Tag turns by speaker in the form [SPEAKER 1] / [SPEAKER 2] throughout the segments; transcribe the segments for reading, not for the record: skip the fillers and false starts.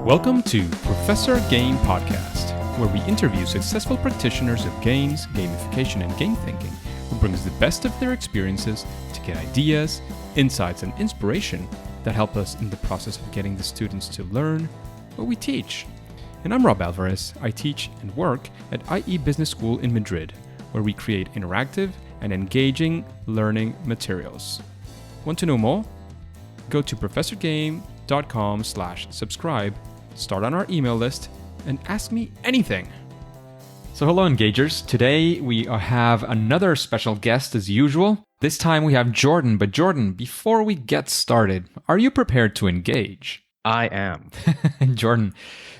[SPEAKER 1] Welcome to Professor Game Podcast, where we interview successful practitioners of games, gamification, and game thinking who brings the best of their experiences to get ideas, insights, and inspiration that help us in the process of getting the students to learn what we teach. And I'm Rob Alvarez. I teach and work at IE Business School in Madrid, where we create interactive and engaging learning materials. Want to know more? Go to professorgame.com/subscribe, start on our email list, and ask me anything. So hello Engagers. Today we have another special guest as usual. This time we have Jordan. But Jordan, before we get started, are you prepared to engage?
[SPEAKER 2] I am.
[SPEAKER 1] Jordan.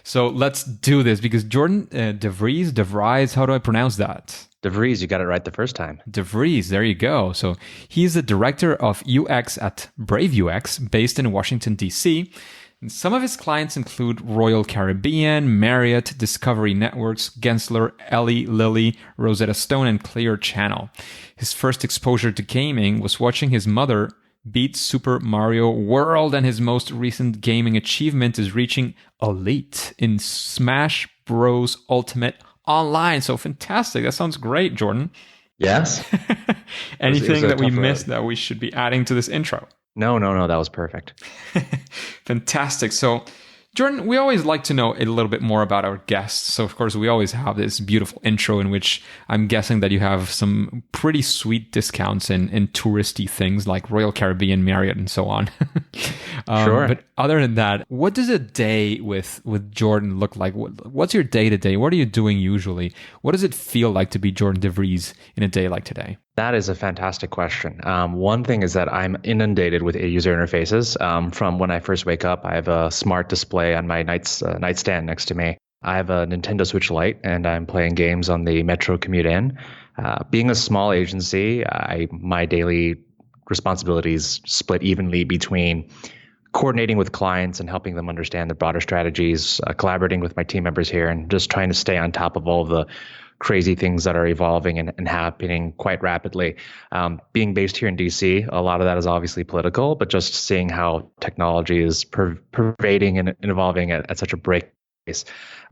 [SPEAKER 1] So let's do this because Jordan, DeVries, how do I pronounce that?
[SPEAKER 2] DeVries, you got it right the first time.
[SPEAKER 1] DeVries, there you go. So he's the director of UX at Brave UX, based in Washington, D.C. And some of his clients include Royal Caribbean, Marriott, Discovery Networks, Gensler, Eli Lilly, Rosetta Stone, and ClearChannel. His first exposure to gaming was watching his mother beat Super Mario World, and his most recent gaming achievement is reaching Elite in Smash Bros. Ultimate Online. So fantastic. That sounds great, Jordan.
[SPEAKER 2] Yes.
[SPEAKER 1] Anything that we missed that we should be adding to this intro?
[SPEAKER 2] No. That was perfect.
[SPEAKER 1] Fantastic. So, Jordan, we always like to know a little bit more about our guests. So, of course, we always have this beautiful intro in which I'm guessing that you have some pretty sweet discounts in touristy things like Royal Caribbean, Marriott, and so on.
[SPEAKER 2] Sure.
[SPEAKER 1] But other than that, what does a day with Jordan look like? What's your day-to-day? What are you doing usually? What does it feel like to be Jordan DeVries in a day like today?
[SPEAKER 2] That is a fantastic question. One thing is that I'm inundated with user interfaces. From when I first wake up, I have a smart display on my nightstand next to me. I have a Nintendo Switch Lite, and I'm playing games on the Metro commute in. Being a small agency, my daily responsibilities split evenly between coordinating with clients and helping them understand the broader strategies, collaborating with my team members here, and just trying to stay on top of all of the crazy things that are evolving and happening quite rapidly. Being based here in DC, a lot of that is obviously political, but just seeing how technology is pervading and evolving at such a break pace.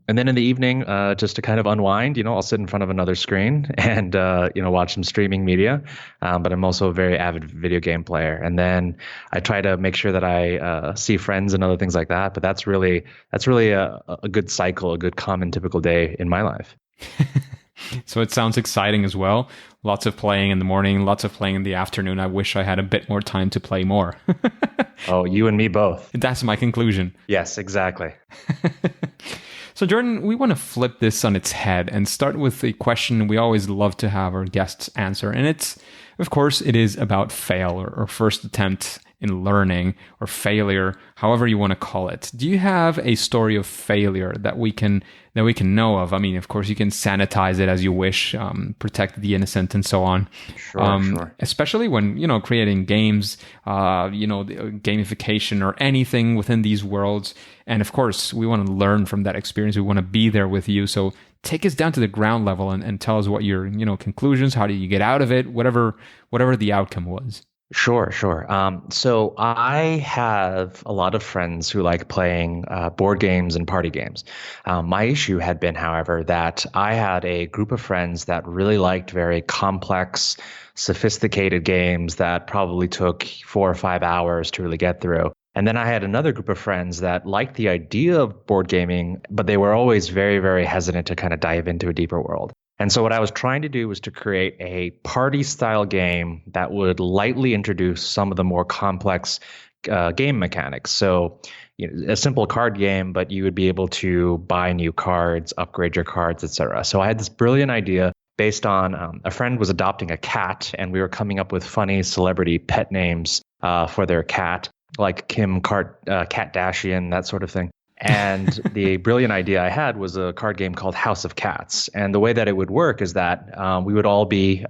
[SPEAKER 2] And then in the evening, just to kind of unwind, I'll sit in front of another screen and, watch some streaming media. But I'm also a very avid video game player. And then I try to make sure that I see friends and other things like that. But that's really a good cycle, a good common typical day in my life.
[SPEAKER 1] So it sounds exciting as well. Lots of playing in the morning, lots of playing in the afternoon. I wish I had a bit more time to play more.
[SPEAKER 2] Oh, you and me both.
[SPEAKER 1] That's my conclusion.
[SPEAKER 2] Yes, exactly.
[SPEAKER 1] So Jordan, we want to flip this on its head and start with a question we always love to have our guests answer. And it is about fail or first attempt in learning or failure, however you want to call it. Do you have a story of failure that we can know of? I mean, of course, you can sanitize it as you wish, protect the innocent and so on.
[SPEAKER 2] Sure.
[SPEAKER 1] Especially when, creating games, gamification or anything within these worlds. And of course, we want to learn from that experience. We want to be there with you. So take us down to the ground level and tell us what your, conclusions, how did you get out of it, whatever the outcome was.
[SPEAKER 2] Sure. So I have a lot of friends who like playing board games and party games. My issue had been, however, that I had a group of friends that really liked very complex, sophisticated games that probably took 4 or 5 hours to really get through. And then I had another group of friends that liked the idea of board gaming, but they were always very, very hesitant to kind of dive into a deeper world. And so what I was trying to do was to create a party-style game that would lightly introduce some of the more complex game mechanics. So, a simple card game, but you would be able to buy new cards, upgrade your cards, etc. So I had this brilliant idea based on a friend was adopting a cat, and we were coming up with funny celebrity pet names for their cat, like Kim Kardashian, that sort of thing. And the brilliant idea I had was a card game called House of Cats. And the way that it would work is that we would all be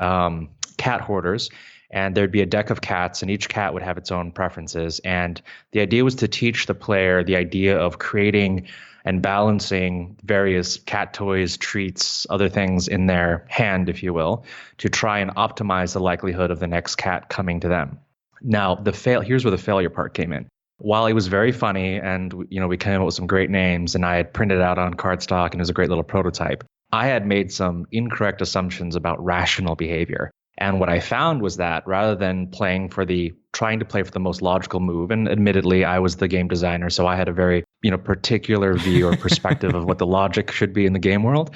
[SPEAKER 2] cat hoarders, and there'd be a deck of cats, and each cat would have its own preferences. And the idea was to teach the player the idea of creating and balancing various cat toys, treats, other things in their hand, if you will, to try and optimize the likelihood of the next cat coming to them. Now, here's where the failure part came in. While it was very funny and we came up with some great names and I had printed it out on cardstock and it was a great little prototype, I had made some incorrect assumptions about rational behavior. And what I found was that rather than trying to play for the most logical move, and admittedly I was the game designer, so I had a very, particular view or perspective of what the logic should be in the game world.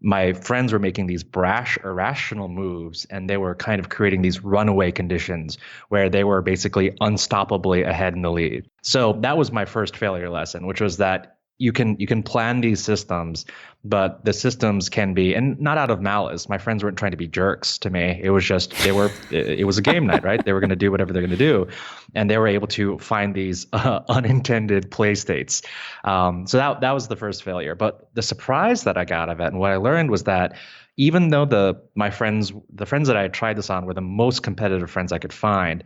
[SPEAKER 2] My friends were making these brash, irrational moves, and they were kind of creating these runaway conditions where they were basically unstoppably ahead in the lead. So that was my first failure lesson, which was that you can plan these systems, but the systems can be, and not out of malice. My friends weren't trying to be jerks to me. It was just it was a game night, right? They were going to do whatever they're going to do, and they were able to find these unintended play states. So that was the first failure. But the surprise that I got of it, and what I learned was that even though the friends that I had tried this on were the most competitive friends I could find,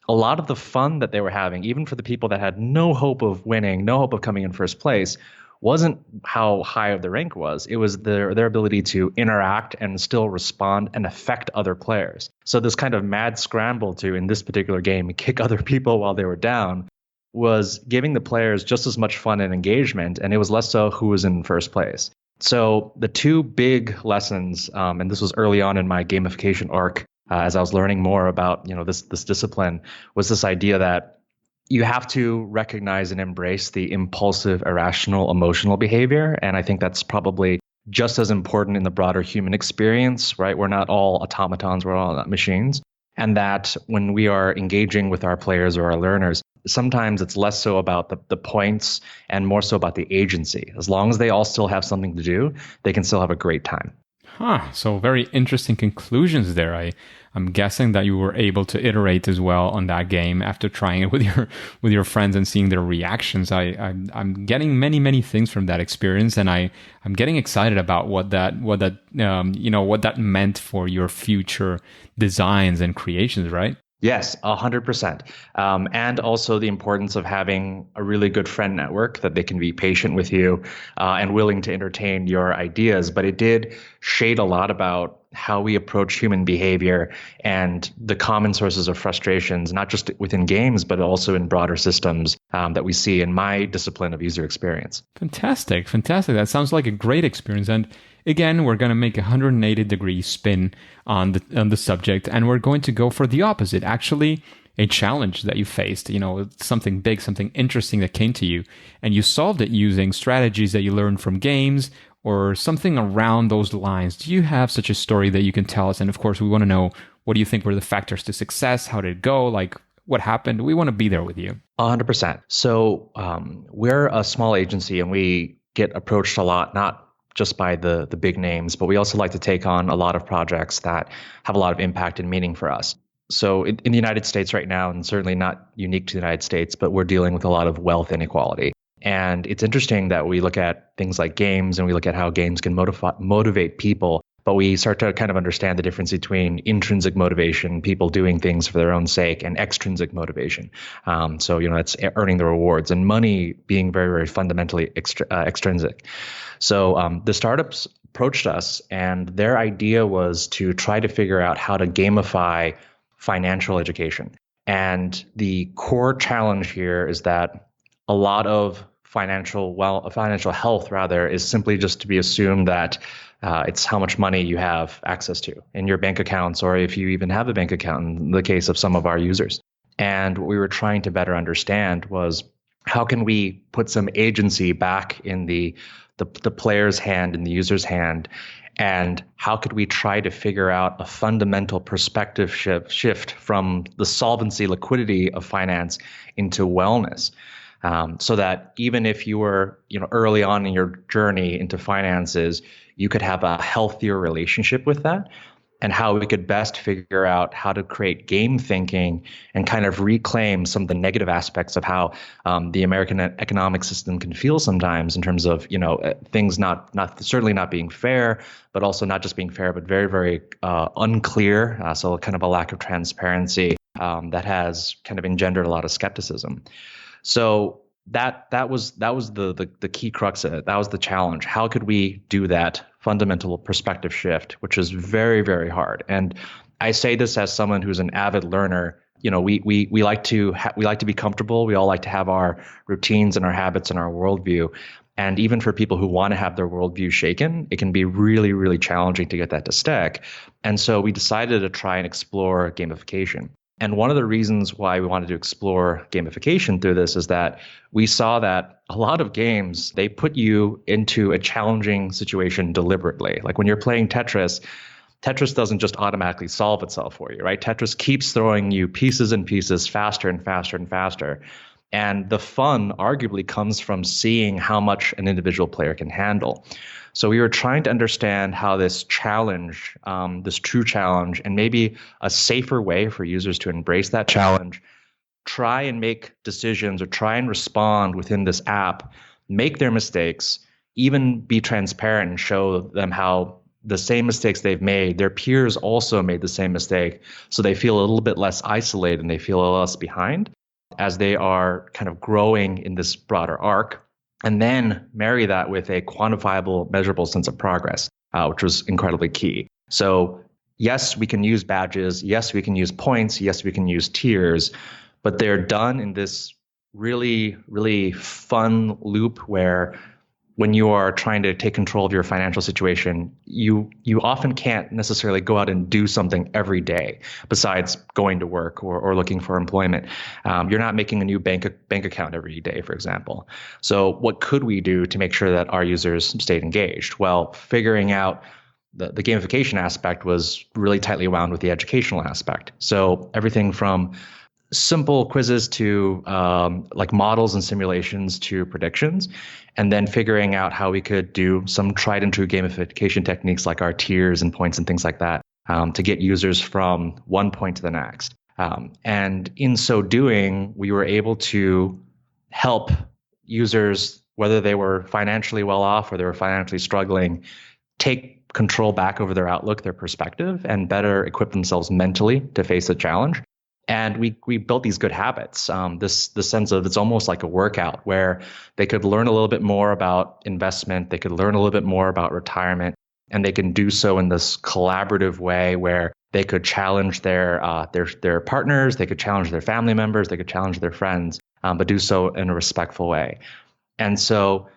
[SPEAKER 2] a lot of the fun that they were having, even for the people that had no hope of winning, no hope of coming in first place, wasn't how high of the rank was. It was their ability to interact and still respond and affect other players. So this kind of mad scramble to, in this particular game, kick other people while they were down was giving the players just as much fun and engagement, and it was less so who was in first place. So the two big lessons, and this was early on in my gamification arc, as I was learning more about this discipline, was this idea that you have to recognize and embrace the impulsive, irrational, emotional behavior. And I think that's probably just as important in the broader human experience, right? We're not all automatons, we're all not machines. And that when we are engaging with our players or our learners, sometimes it's less so about the points and more so about the agency. As long as they all still have something to do, they can still have a great time.
[SPEAKER 1] So very interesting conclusions there. I'm guessing that you were able to iterate as well on that game after trying it with your friends and seeing their reactions. I'm getting many things from that experience, and I'm getting excited about what that meant for your future designs and creations, right?
[SPEAKER 2] Yes, 100%. And also the importance of having a really good friend network that they can be patient with you and willing to entertain your ideas. But it did shade a lot about how we approach human behavior and the common sources of frustrations, not just within games, but also in broader systems that we see in my discipline of user experience.
[SPEAKER 1] Fantastic. That sounds like a great experience. And again, we're going to make a 180-degree spin on the subject, and we're going to go for the opposite. Actually, a challenge that you faced, something big, something interesting that came to you, and you solved it using strategies that you learned from games or something around those lines. Do you have such a story that you can tell us? And of course, we want to know, what do you think were the factors to success? How did it go? Like, what happened? We want to be there with you.
[SPEAKER 2] 100%. So we're a small agency, and we get approached a lot, not just by the big names, but we also like to take on a lot of projects that have a lot of impact and meaning for us. So in the United States right now, and certainly not unique to the United States, but we're dealing with a lot of wealth inequality. And it's interesting that we look at things like games and we look at how games can motivate people, but we start to kind of understand the difference between intrinsic motivation, people doing things for their own sake, and extrinsic motivation. So that's earning the rewards, and money being very, very fundamentally extrinsic. So the startups approached us, and their idea was to try to figure out how to gamify financial education. And the core challenge here is that a lot of financial health rather is simply just to be assumed that it's how much money you have access to in your bank accounts, or if you even have a bank account in the case of some of our users. And what we were trying to better understand was, how can we put some agency back in the player's hand, in the user's hand, and how could we try to figure out a fundamental perspective shift from the solvency, liquidity of finance into wellness? So that even if you were, early on in your journey into finances, you could have a healthier relationship with that, and how we could best figure out how to create game thinking and kind of reclaim some of the negative aspects of how the American economic system can feel sometimes, in terms of, things not certainly not being fair, but also not just being fair, but very, very unclear. So kind of a lack of transparency that has kind of engendered a lot of skepticism. So that was the key crux of it. That was the challenge. How could we do that fundamental perspective shift, which is very, very hard? And I say this as someone who's an avid learner. we like to we like to be comfortable. We all like to have our routines and our habits and our worldview. And even for people who want to have their worldview shaken, it can be really, really challenging to get that to stick. And so we decided to try and explore gamification. And one of the reasons why we wanted to explore gamification through this is that we saw that a lot of games, they put you into a challenging situation deliberately. Like when you're playing Tetris, Tetris doesn't just automatically solve itself for you, right? Tetris keeps throwing you pieces and pieces faster and faster and faster. And the fun arguably comes from seeing how much an individual player can handle. So we were trying to understand how this challenge, this true challenge, and maybe a safer way for users to embrace that challenge, try and make decisions or try and respond within this app, make their mistakes, even be transparent and show them how the same mistakes they've made, their peers also made the same mistake. So they feel a little bit less isolated and they feel a little less behind as they are kind of growing in this broader arc, and then marry that with a quantifiable, measurable sense of progress, which was incredibly key. So yes, we can use badges. Yes, we can use points. Yes, we can use tiers, but they're done in this really, really fun loop where when you are trying to take control of your financial situation, you often can't necessarily go out and do something every day besides going to work or looking for employment. You're not making a new bank account every day, for example. So what could we do to make sure that our users stayed engaged? Well, figuring out the gamification aspect was really tightly wound with the educational aspect. So everything from simple quizzes to like models and simulations to predictions, and then figuring out how we could do some tried and true gamification techniques like our tiers and points and things like that to get users from one point to the next. And in so doing, we were able to help users, whether they were financially well off or they were financially struggling, take control back over their outlook, their perspective, and better equip themselves mentally to face the challenge. And we built these good habits. This sense of it's almost like a workout where they could learn a little bit more about investment, they could learn a little bit more about retirement, and they can do so in this collaborative way where they could challenge their partners, they could challenge their family members, they could challenge their friends, but do so in a respectful way. And so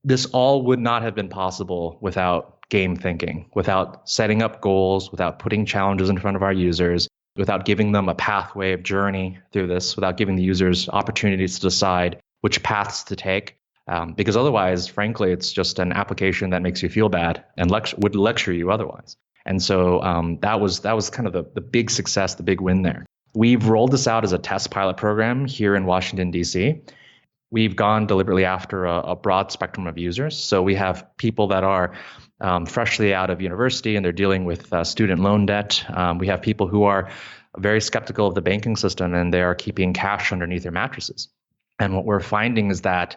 [SPEAKER 2] this all would not have been possible without game thinking, without setting up goals, without putting challenges in front of our users, without giving them a pathway of journey through this, without giving the users opportunities to decide which paths to take. Because otherwise, frankly, it's just an application that makes you feel bad and would lecture you otherwise. And so that was kind of the big success, the big win there. We've rolled this out as a test pilot program here in Washington, D.C. We've gone deliberately after a broad spectrum of users. So we have people that are freshly out of university and they're dealing with student loan debt. We have people who are very skeptical of the banking system and they are keeping cash underneath their mattresses. And what we're finding is that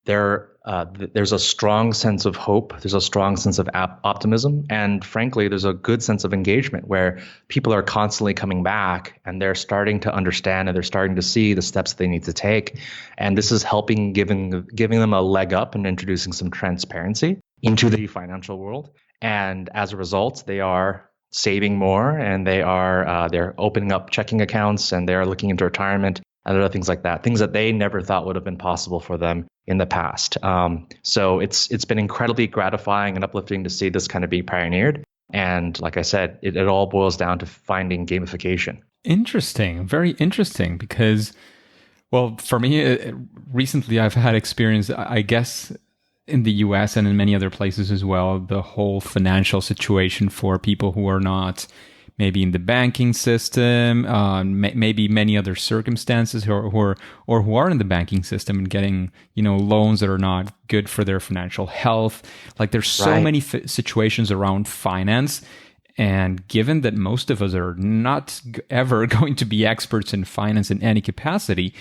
[SPEAKER 2] there's a strong sense of hope, there's a strong sense of optimism, and frankly, there's a good sense of engagement where people are constantly coming back and they're starting to understand and they're starting to see the steps they need to take. And this is helping giving them a leg up and introducing some transparency into the financial world. And as a result, they are saving more and they're opening up checking accounts and they are looking into retirement and other things like that, things that they never thought would have been possible for them in the past. So it's been incredibly gratifying and uplifting to see this kind of be pioneered. And like I said, it all boils down to finding gamification.
[SPEAKER 1] Interesting. Very interesting because, well, for me, recently I've had experience, I guess, in the US and in many other places as well, the whole financial situation for people who are not maybe in the banking system, maybe many other circumstances who are in the banking system and getting, loans that are not good for their financial health. Like there's so many situations around finance. And given that most of us are not ever going to be experts in finance in any capacity,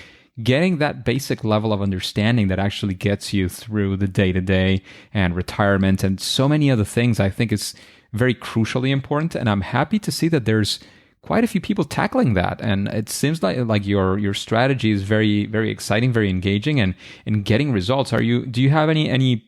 [SPEAKER 1] getting that basic level of understanding that actually gets you through the day-to-day and retirement and so many other things, I think is very crucially important. And I'm happy to see that there's quite a few people tackling that. And it seems like your strategy is very, very exciting, very engaging and getting results. Do you have any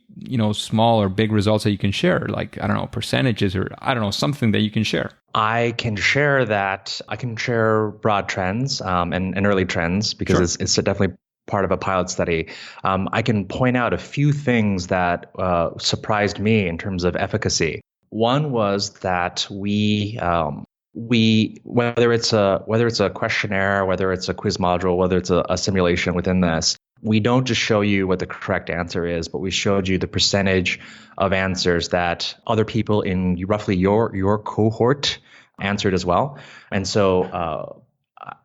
[SPEAKER 1] small or big results that you can share? Like, I don't know, percentages or I don't know, something that you can share.
[SPEAKER 2] I can share that. I can share broad trends and early trends because
[SPEAKER 1] Sure.
[SPEAKER 2] it's definitely part of a pilot study. I can point out a few things that surprised me in terms of efficacy. One was that we whether it's a questionnaire, whether it's a quiz module, whether it's a simulation within this, we don't just show you what the correct answer is, but we showed you the percentage of answers that other people in roughly your cohort answered as well. And so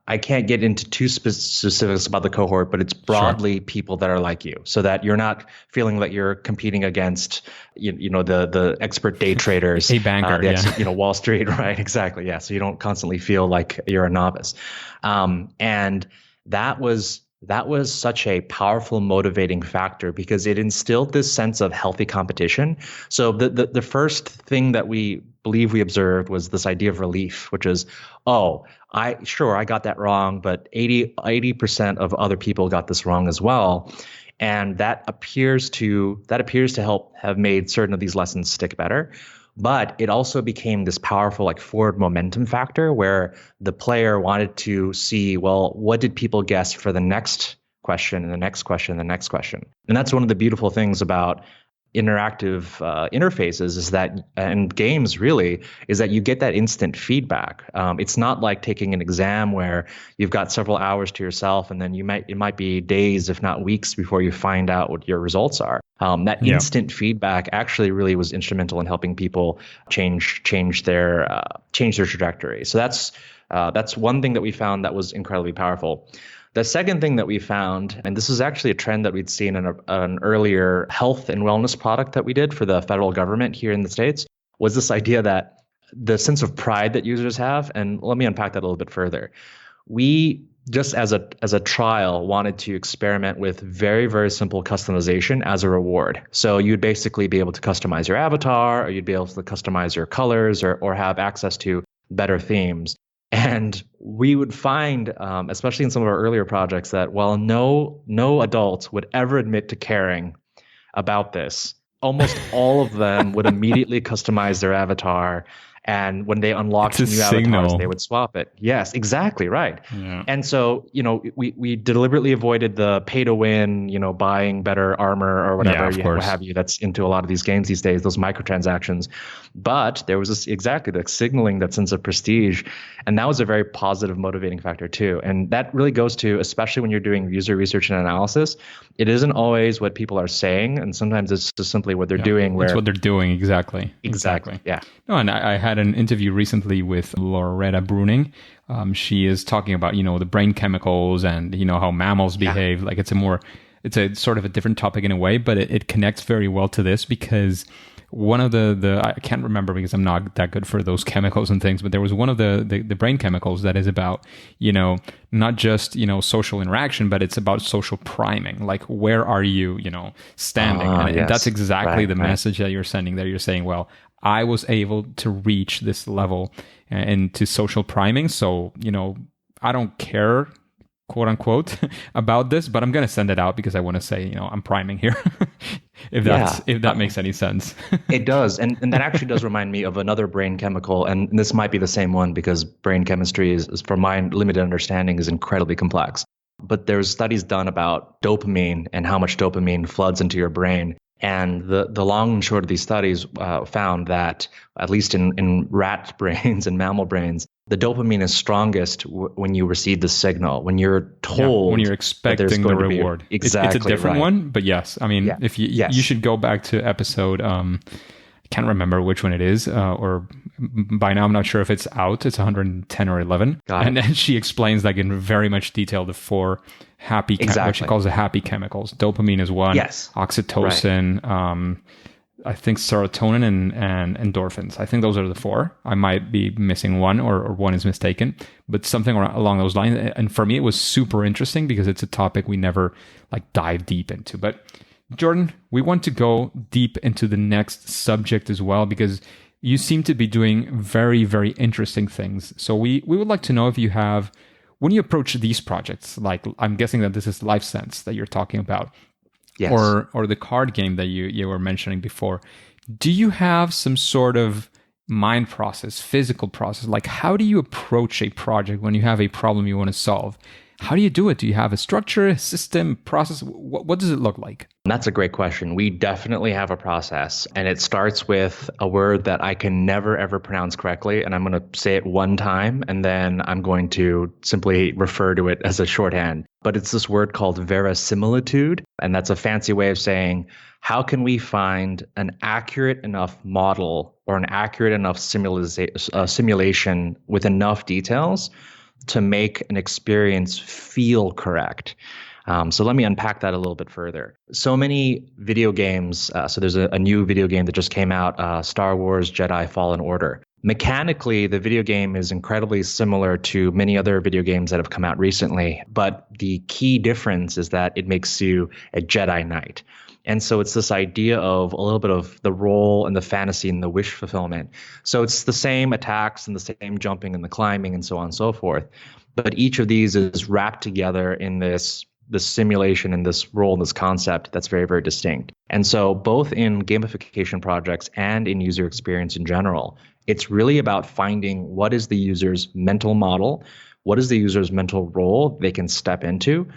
[SPEAKER 2] I can't get into too specifics about the cohort, but it's broadly people that are like you, so that you're not feeling that you're competing against the expert day traders,
[SPEAKER 1] A banker,
[SPEAKER 2] Wall Street, right? Exactly, yeah. So you don't constantly feel like you're a novice, and that was such a powerful motivating factor because it instilled this sense of healthy competition. So the first thing that we believe we observed was this idea of relief, which is, I got that wrong, but 80% of other people got this wrong as well. And that appears to help have made certain of these lessons stick better. But it also became this powerful like forward momentum factor where the player wanted to see, well, what did people guess for the next question and the next question and the next question? And that's one of the beautiful things about interactive interfaces is that, and games really, is that you get that instant feedback. It's not like taking an exam where you've got several hours to yourself and then it might be days, if not weeks, before you find out what your results are. That instant feedback actually really was instrumental in helping people change their trajectory. So that's one thing that we found that was incredibly powerful. The second thing that we found, and this is actually a trend that we'd seen in an earlier health and wellness product that we did for the federal government here in the States, was this idea that the sense of pride that users have. And let me unpack that a little bit further. We just as a trial wanted to experiment with very, very simple customization as a reward. So you'd basically be able to customize your avatar, or you'd be able to customize your colors, or have access to better themes. And we would find, especially in some of our earlier projects, that while no adults would ever admit to caring about this, almost all of them would immediately customize their avatar. And when they unlocked new avatars, they would swap it. Yes, exactly right. Yeah. And so, we deliberately avoided the pay to win, buying better armor or whatever, what have you. That's into a lot of these games these days, those microtransactions. But there was the signaling that sense of prestige, and that was a very positive motivating factor too. And that really goes to, especially when you're doing user research and analysis, it isn't always what people are saying, and sometimes it's just simply what they're doing.
[SPEAKER 1] It's what they're doing, exactly.
[SPEAKER 2] Yeah.
[SPEAKER 1] No, and I had an interview recently with Loretta Bruning. She is talking about, the brain chemicals and, how mammals behave. Like it's a sort of a different topic in a way, but it connects very well to this because one of the I can't remember because I'm not that good for those chemicals and things, but there was one of the brain chemicals that is about, not just, social interaction, but it's about social priming. Like, where are you, standing? And that's exactly the message that you're sending there. You're saying, well, I was able to reach this level into social priming. So, I don't care, quote unquote, about this, but I'm going to send it out because I want to say, I'm priming here. if that makes any sense.
[SPEAKER 2] It does. And that actually does remind me of another brain chemical. And this might be the same one because brain chemistry is from my limited understanding, is incredibly complex. But there's studies done about dopamine and how much dopamine floods into your brain. And the long and short of these studies found that, at least in rat brains and mammal brains, the dopamine is strongest when you receive the signal, when you're told,
[SPEAKER 1] when you're expecting the reward.
[SPEAKER 2] Exactly,
[SPEAKER 1] it's a different one, but yes, I mean, if you should go back to episode, I can't remember which one it is, or by now I'm not sure if it's out. It's 110 or 11, and then she explains like in very much detail the four happy, what she calls the happy chemicals. Dopamine is one.
[SPEAKER 2] Yes.
[SPEAKER 1] Oxytocin. I think serotonin and endorphins. I think those are the four. I might be missing one, or one is mistaken, but something along those lines. And for me, it was super interesting because it's a topic we never dive deep into. But Jordan, we want to go deep into the next subject as well, because you seem to be doing very, very interesting things. So we would like to know if you have, when you approach these projects, like I'm guessing that this is LifeSense that you're talking about,
[SPEAKER 2] Yes.
[SPEAKER 1] or the card game that you were mentioning before, do you have some sort of mind process, physical process? Like, how do you approach a project when you have a problem you want to solve? How do you do it? Do you have a structure, a system, process? What does it look like?
[SPEAKER 2] That's a great question. We definitely have a process, and it starts with a word that I can never, ever pronounce correctly. And I'm going to say it one time, and then I'm going to simply refer to it as a shorthand. But it's this word called verisimilitude. And that's a fancy way of saying, how can we find an accurate enough model or an accurate enough simulation with enough details to make an experience feel correct? So let me unpack that a little bit further. So many video games. So there's a new video game that just came out, Star Wars Jedi Fallen Order. Mechanically, the video game is incredibly similar to many other video games that have come out recently. But the key difference is that it makes you a Jedi Knight. And so it's this idea of a little bit of the role and the fantasy and the wish fulfillment. So it's the same attacks and the same jumping and the climbing and so on and so forth. But each of these is wrapped together in this simulation and this role and this concept that's very, very distinct. And so both in gamification projects and in user experience in general, it's really about finding what is the user's mental model, what is the user's mental role they can step into,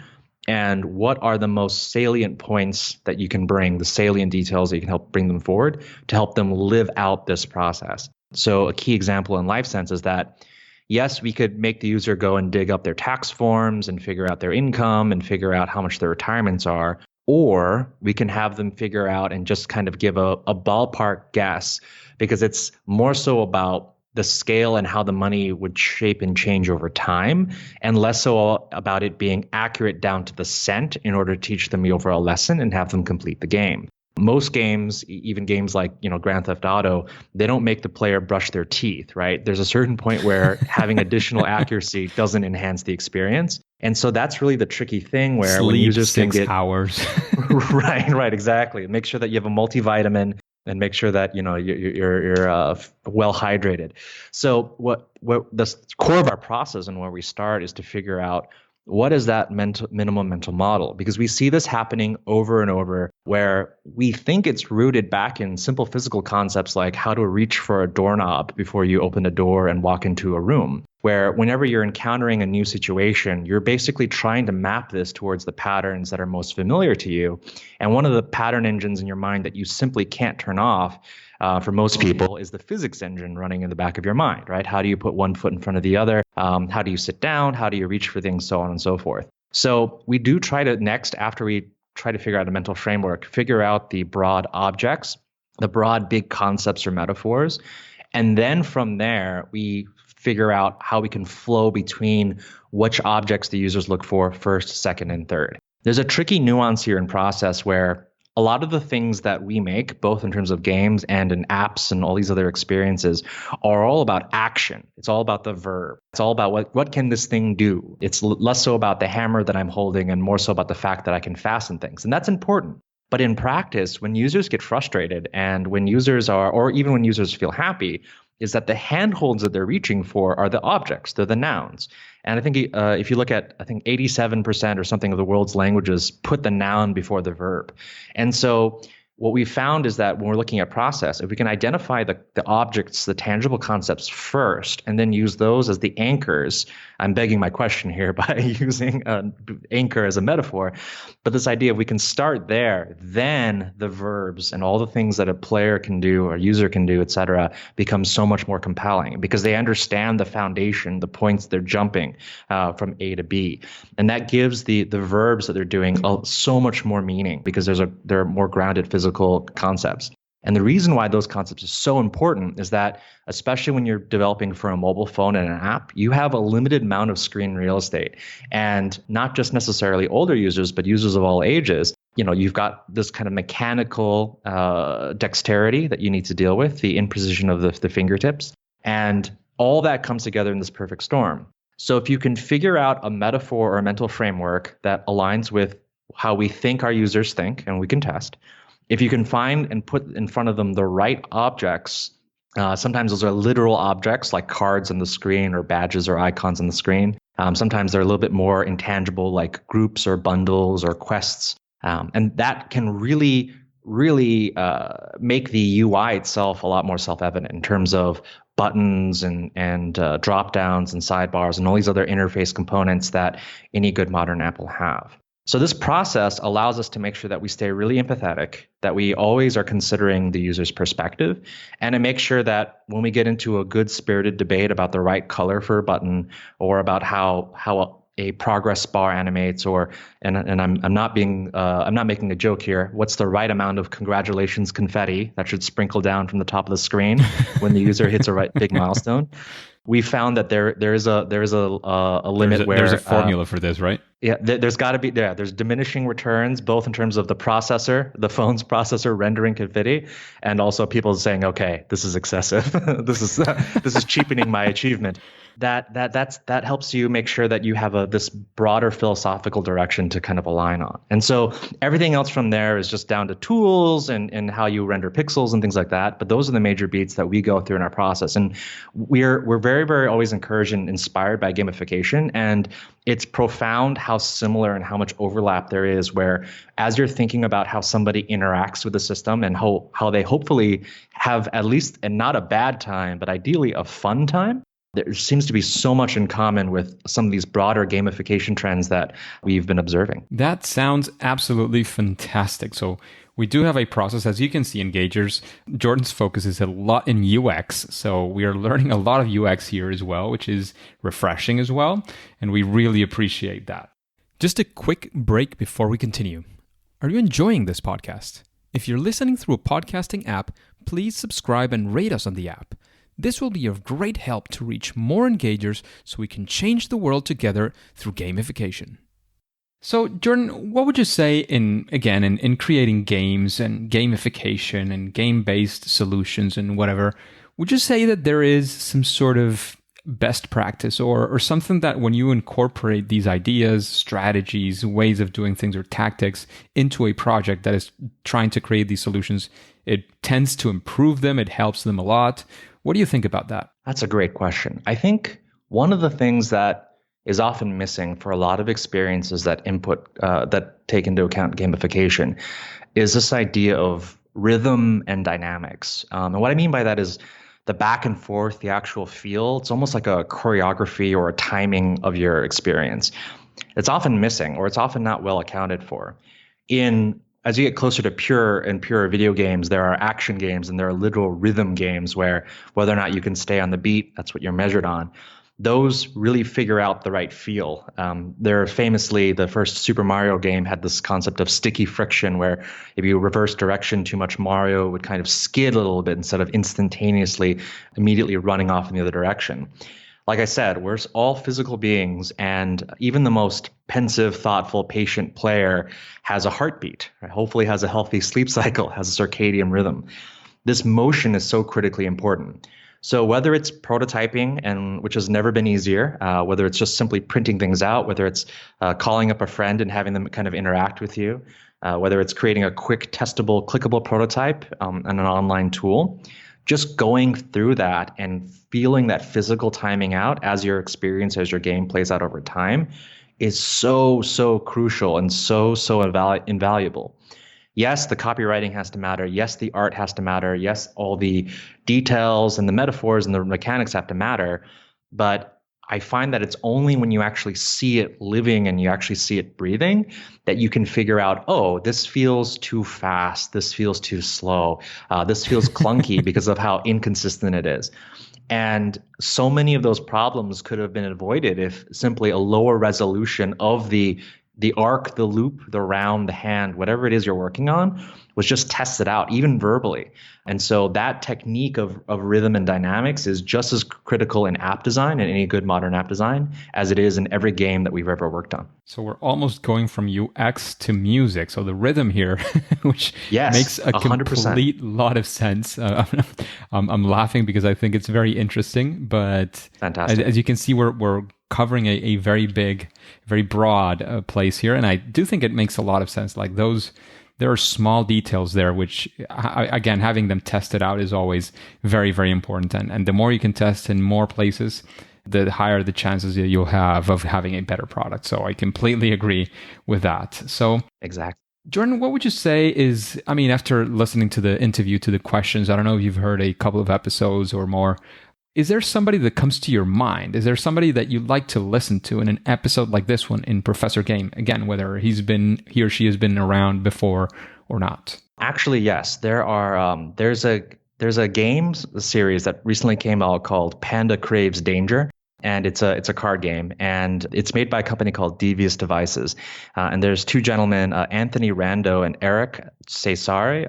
[SPEAKER 2] and what are the most salient points that you can bring, the salient details that you can help bring them forward to help them live out this process. So a key example in LifeSense is that, yes, we could make the user go and dig up their tax forms and figure out their income and figure out how much their retirements are, or we can have them figure out and just kind of give a ballpark guess, because it's more so about the scale and how the money would shape and change over time, and less so about it being accurate down to the cent in order to teach them the overall lesson and have them complete the game. Most games, even games like, Grand Theft Auto, they don't make the player brush their teeth, right? There's a certain point where having additional accuracy doesn't enhance the experience. And so that's really the tricky thing where when users can get
[SPEAKER 1] 6 hours.
[SPEAKER 2] right, exactly. Make sure that you have a multivitamin and make sure that you're well hydrated. So what the core of our process and where we start is to figure out what is that minimum mental model, because we see this happening over and over where we think it's rooted back in simple physical concepts like how to reach for a doorknob before you open a door and walk into a room, where whenever you're encountering a new situation, you're basically trying to map this towards the patterns that are most familiar to you. And one of the pattern engines in your mind that you simply can't turn off for most people is the physics engine running in the back of your mind, right? How do you put one foot in front of the other? How do you sit down? How do you reach for things? So on and so forth. So we do try to next, after we try to figure out a mental framework, figure out the broad objects, the broad big concepts or metaphors. And then from there, we figure out how we can flow between which objects the users look for first, second, and third. There's a tricky nuance here in process where a lot of the things that we make, both in terms of games and in apps and all these other experiences, are all about action. It's all about the verb. It's all about what can this thing do? It's less so about the hammer that I'm holding and more so about the fact that I can fasten things. And that's important. But in practice, when users get frustrated and when users are, or even when users feel happy, is that the handholds that they're reaching for are the objects, they're the nouns. And I think if you look at, 87% or something of the world's languages put the noun before the verb. And so what we found is that when we're looking at process, if we can identify the objects, the tangible concepts first, and then use those as the anchors, I'm begging my question here by using anchor as a metaphor, but this idea of we can start there, then the verbs and all the things that a player can do or user can do, et cetera, become so much more compelling because they understand the foundation, the points they're jumping from A to B. And that gives the verbs that they're doing so much more meaning because they're more grounded physical concepts. And the reason why those concepts are so important is that, especially when you're developing for a mobile phone and an app, you have a limited amount of screen real estate. And not just necessarily older users, but users of all ages. You've got this kind of mechanical dexterity that you need to deal with, the imprecision of the fingertips. And all that comes together in this perfect storm. So if you can figure out a metaphor or a mental framework that aligns with how we think our users think, and we can test, if you can find and put in front of them the right objects, sometimes those are literal objects like cards on the screen or badges or icons on the screen. Sometimes they're a little bit more intangible like groups or bundles or quests. And that can really make the UI itself a lot more self-evident in terms of buttons and drop downs and sidebars and all these other interface components that any good modern app will have. So this process allows us to make sure that we stay really empathetic, that we always are considering the user's perspective, and to make sure that when we get into a good spirited debate about the right color for a button or about how a progress bar animates, or and I'm not making a joke here. What's the right amount of congratulations confetti that should sprinkle down from the top of the screen when the user hits a right big milestone? We found that there is a limit where
[SPEAKER 1] there's a formula for this, right?
[SPEAKER 2] Yeah, there's got to be there's diminishing returns, both in terms of the processor, the phone's processor rendering confetti, and also people saying, okay, this is excessive. this is cheapening my achievement. That helps you make sure that you have this broader philosophical direction to kind of align on. And so everything else from there is just down to tools and how you render pixels and things like that. But those are the major beats that we go through in our process. And we're very, very always encouraged and inspired by gamification. And it's profound how similar and how much overlap there is, where as you're thinking about how somebody interacts with the system and how they hopefully have at least, and not a bad time, but ideally a fun time, there seems to be so much in common with some of these broader gamification trends that we've been observing.
[SPEAKER 1] That sounds absolutely fantastic. So we do have a process, as you can see, Engagers. Jordan's focus is a lot in UX. So we are learning a lot of UX here as well, which is refreshing as well. And we really appreciate that. Just a quick break before we continue. Are you enjoying this podcast? If you're listening through a podcasting app, please subscribe and rate us on the app. This will be of great help to reach more engagers so we can change the world together through gamification. So, Jordan, what would you say in creating games and gamification and game-based solutions and whatever, would you say that there is some sort of best practice or something that when you incorporate these ideas, strategies, ways of doing things or tactics into a project that is trying to create these solutions, it tends to improve them, it helps them a lot? What do you think about that?
[SPEAKER 2] That's a great question. I think one of the things that is often missing for a lot of experiences that take into account gamification is this idea of rhythm and dynamics. And what I mean by that is the back and forth, the actual feel. It's almost like a choreography or a timing of your experience. It's often missing, or it's often not well accounted for. As you get closer to pure video games, there are action games and there are literal rhythm games where whether or not you can stay on the beat, that's what you're measured on. Those really figure out the right feel. The first Super Mario game had this concept of sticky friction, where if you reverse direction too much, Mario would kind of skid a little bit instead of instantaneously immediately running off in the other direction. Like I said, we're all physical beings, and even the most pensive, thoughtful, patient player has a heartbeat, right? Hopefully has a healthy sleep cycle, has a circadian rhythm. This motion is so critically important. So whether it's prototyping, which has never been easier, whether it's just simply printing things out, whether it's calling up a friend and having them kind of interact with you, whether it's creating a quick, testable, clickable prototype on an online tool, just going through that and feeling that physical timing out as your game plays out over time is so, so crucial and so invaluable. Yes, the copywriting has to matter. Yes, the art has to matter. Yes, all the details and the metaphors and the mechanics have to matter. But I find that it's only when you actually see it living and you actually see it breathing that you can figure out, oh, this feels too fast. This feels too slow. This feels clunky because of how inconsistent it is. And so many of those problems could have been avoided if simply a lower resolution of the arc, the loop, the round, the hand, whatever it is you're working on, was just tested out, even verbally. And so that technique of rhythm and dynamics is just as critical in app design and any good modern app design as it is in every game that we've ever worked on.
[SPEAKER 1] So we're almost going from UX to music. So the rhythm here, which makes a 100%. Complete lot of sense. I'm laughing because I think it's very interesting, but
[SPEAKER 2] fantastic.
[SPEAKER 1] As you can see, we're covering a very big, very broad place here. And I do think it makes a lot of sense. Like there are small details there, which, again, having them tested out is always very, very important. And the more you can test in more places, the higher the chances you'll have of having a better product. So I completely agree with that. So
[SPEAKER 2] exactly.
[SPEAKER 1] Jordan, what would you say is, I mean, after listening to the interview, to the questions, I don't know if you've heard a couple of episodes or more, is there somebody that comes to your mind? Is there somebody that you'd like to listen to in an episode like this one in Professor Game? Again, whether he or she has been around before or not.
[SPEAKER 2] Actually, yes. There's a games series that recently came out called Panda Craves Danger. And it's a card game, and it's made by a company called DeVries Devices. And there's two gentlemen, Anthony Rando and Eric Cesare.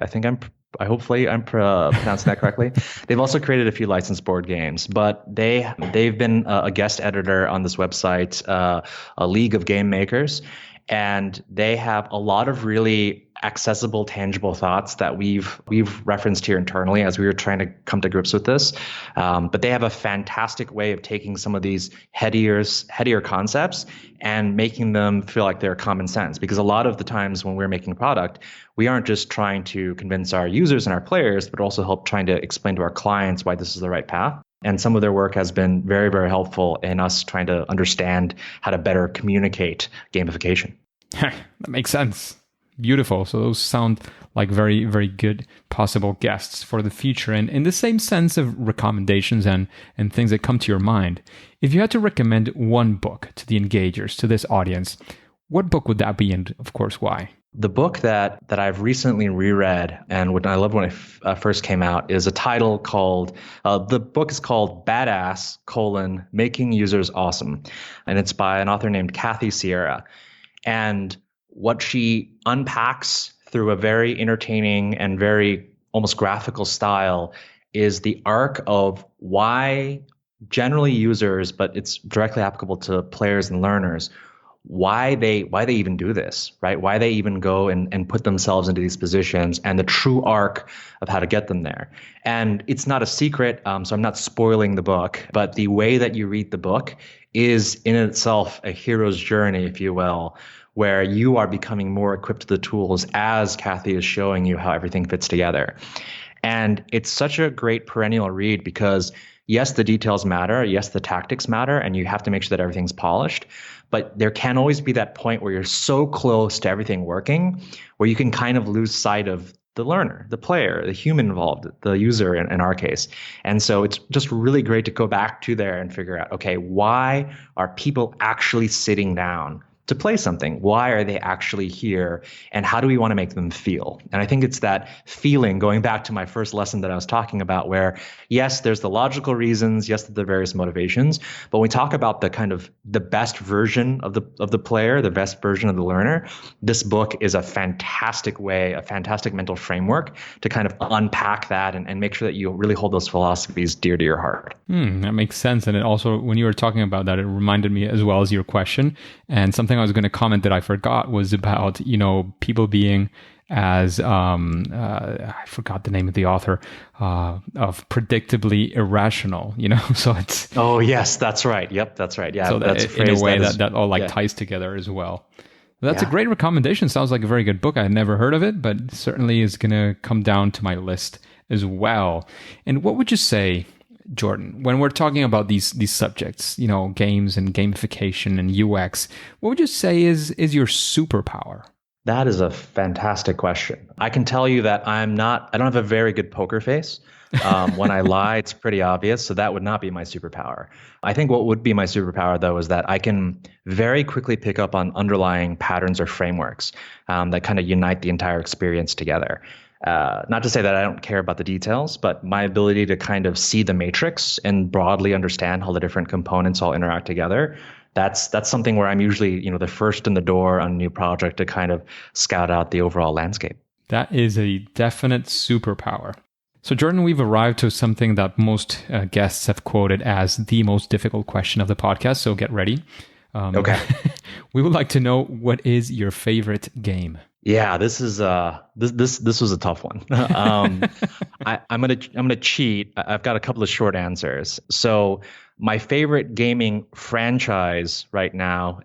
[SPEAKER 2] Hopefully I'm pronouncing that correctly. They've also created a few licensed board games, but they've been a guest editor on this website, a League of Game Makers, and they have a lot of really accessible, tangible thoughts that we've referenced here internally as we were trying to come to grips with this. But they have a fantastic way of taking some of these headier concepts and making them feel like they're common sense. Because a lot of the times when we're making a product, we aren't just trying to convince our users and our players, but also help trying to explain to our clients why this is the right path. And some of their work has been very, very helpful in us trying to understand how to better communicate gamification.
[SPEAKER 1] That makes sense. Beautiful. So those sound like very, very good possible guests for the future. And in the same sense of recommendations and things that come to your mind, if you had to recommend one book to the engagers, to this audience, what book would that be, and of course, why?
[SPEAKER 2] The book that I've recently reread, and what I loved when it first came out, is a title called, the book is called Badass, Making Users Awesome. And it's by an author named Kathy Sierra. And what she unpacks through a very entertaining and very almost graphical style is the arc of why generally users, but it's directly applicable to players and learners, why they even do this, right? Why they even go and put themselves into these positions, and the true arc of how to get them there. And it's not a secret, so I'm not spoiling the book, but the way that you read the book is in itself a hero's journey, if you will, where you are becoming more equipped to the tools as Kathy is showing you how everything fits together. And it's such a great perennial read because, yes, the details matter. Yes, the tactics matter, and you have to make sure that everything's polished. But there can always be that point where you're so close to everything working where you can kind of lose sight of the learner, the player, the human involved, the user in our case. And so it's just really great to go back to there and figure out, okay, why are people actually sitting down to play something? Why are they actually here? And how do we want to make them feel? And I think it's that feeling, going back to my first lesson that I was talking about, where yes, there's the logical reasons, yes, the various motivations, but when we talk about the kind of the best version of the player, the best version of the learner, this book is a fantastic way, a fantastic mental framework to kind of unpack that and make sure that you really hold those philosophies dear to your heart.
[SPEAKER 1] That makes sense. And it also, when you were talking about that, it reminded me as well as your question. And something I was going to comment that I forgot was about, people being as, I forgot the name of the author, of predictably irrational, so it's...
[SPEAKER 2] Oh, yes, that's right. Yep, that's right. Yeah,
[SPEAKER 1] so
[SPEAKER 2] that's
[SPEAKER 1] a in a way that all ties together as well. That's a great recommendation. Sounds like a very good book. I had never heard of it, but certainly is going to come down to my list as well. And what would you say, Jordan, when we're talking about these subjects, games and gamification and UX, what would you say is your superpower?
[SPEAKER 2] That is a fantastic question. I can tell you that I don't have a very good poker face. When I lie, it's pretty obvious. So that would not be my superpower. I think what would be my superpower, though, is that I can very quickly pick up on underlying patterns or frameworks that kind of unite the entire experience together. Not to say that I don't care about the details, but my ability to kind of see the matrix and broadly understand how the different components all interact together, that's something where I'm usually, the first in the door on a new project to kind of scout out the overall landscape.
[SPEAKER 1] That is a definite superpower. So, Jordan, we've arrived to something that most guests have quoted as the most difficult question of the podcast. So get ready.
[SPEAKER 2] Okay.
[SPEAKER 1] We would like to know, what is your favorite game?
[SPEAKER 2] Yeah, this is this was a tough one. I'm gonna cheat. I've got a couple of short answers. So my favorite gaming franchise right now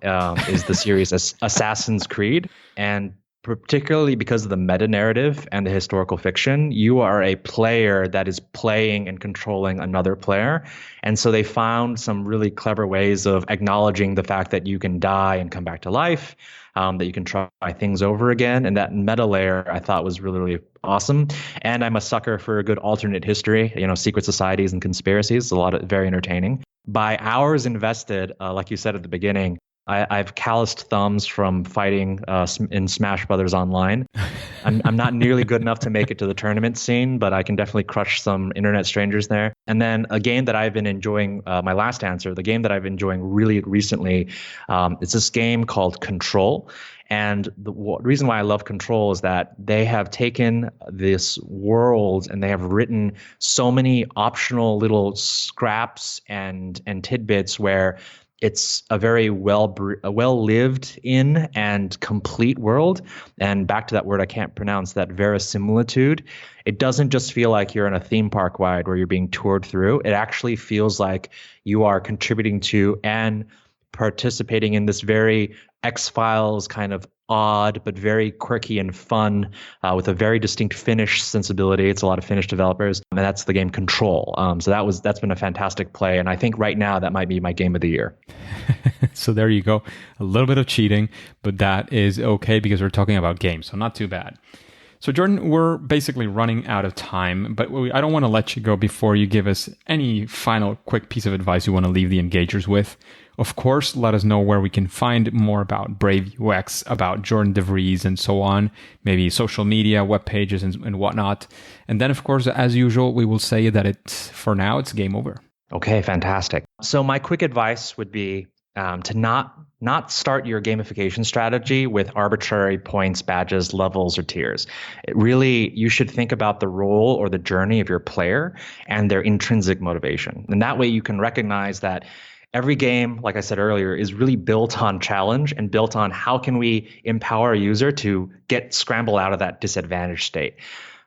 [SPEAKER 2] is the series Assassin's Creed, and particularly because of the meta narrative and the historical fiction, you are a player that is playing and controlling another player. And so they found some really clever ways of acknowledging the fact that you can die and come back to life, that you can try things over again. And that meta layer I thought was really, really awesome. And I'm a sucker for a good alternate history, secret societies and conspiracies. Very entertaining. By hours invested, like you said at the beginning, I've calloused thumbs from fighting in Smash Brothers Online. I'm not nearly good enough to make it to the tournament scene, but I can definitely crush some internet strangers there. And then a game that I've been enjoying, my last answer, the game that I've been enjoying really recently, it's this game called Control. And the reason why I love Control is that they have taken this world and they have written so many optional little scraps and tidbits where it's a very well lived in and complete world. And back to that word I can't pronounce, that verisimilitude. It doesn't just feel like you're in a theme park ride where you're being toured through. It actually feels like you are contributing to and participating in this very X-Files kind of odd but very quirky and fun with a very distinct Finnish sensibility. It's a lot of Finnish developers, and that's the game Control. So that's been a fantastic play, and I think right now that might be my game of the year.
[SPEAKER 1] So there you go. A little bit of cheating, but that is okay because we're talking about games, so not too bad. So Jordan, we're basically running out of time, but I don't want to let you go before you give us any final quick piece of advice you want to leave the engagers with. Of course, let us know where we can find more about Brave UX, about Jordan DeVries and so on, maybe social media, web pages and whatnot. And then, of course, as usual, we will say that for now, it's game over.
[SPEAKER 2] Okay, fantastic. So my quick advice would be to not start your gamification strategy with arbitrary points, badges, levels, or tiers. You should think about the role or the journey of your player and their intrinsic motivation. And that way you can recognize that every game, like I said earlier, is really built on challenge and built on how can we empower a user to get scrambled out of that disadvantaged state.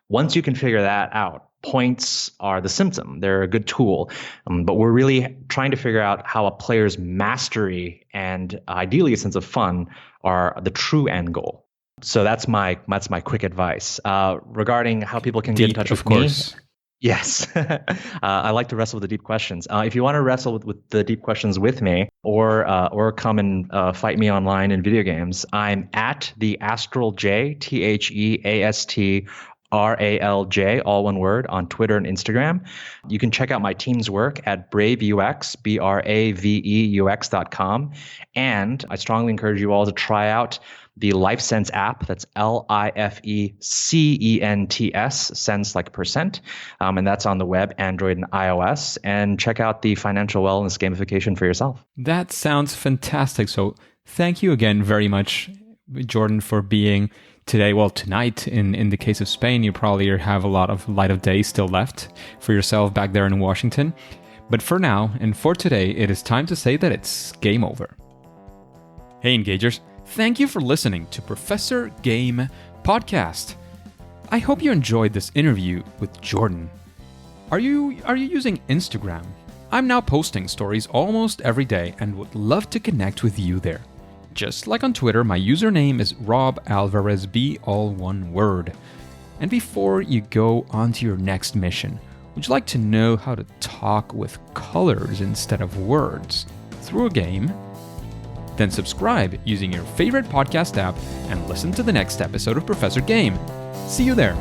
[SPEAKER 2] Once you can figure that out, points are the symptom. They're a good tool. But we're really trying to figure out how a player's mastery and ideally a sense of fun are the true end goal. So that's my quick advice. Regarding how people can get in touch with me. Yes. I like to wrestle with the deep questions. If you want to wrestle with the deep questions with me or come and fight me online in video games, I'm at the Astral J, TheAstralJ, all one word, on Twitter and Instagram. You can check out my team's work at BraveUX, BraveUX.com. And I strongly encourage you all to try out the LifeSense app. That's LIFECENTS, sense like percent. And that's on the web, Android and iOS. And check out the financial wellness gamification for yourself.
[SPEAKER 1] That sounds fantastic. So thank you again very much, Jordan, for being tonight. In the case of Spain, you probably have a lot of light of day still left for yourself back there in Washington. But for now, and for today, it is time to say that it's game over. Hey, Engagers. Thank you for listening to Professor Game Podcast. I hope you enjoyed this interview with Jordan. Are you using Instagram? I'm now posting stories almost every day and would love to connect with you there. Just like on Twitter, my username is RobAlvarezB, all one word. And before you go on to your next mission, would you like to know how to talk with colors instead of words through a game? Then subscribe using your favorite podcast app and listen to the next episode of Professor Game. See you there.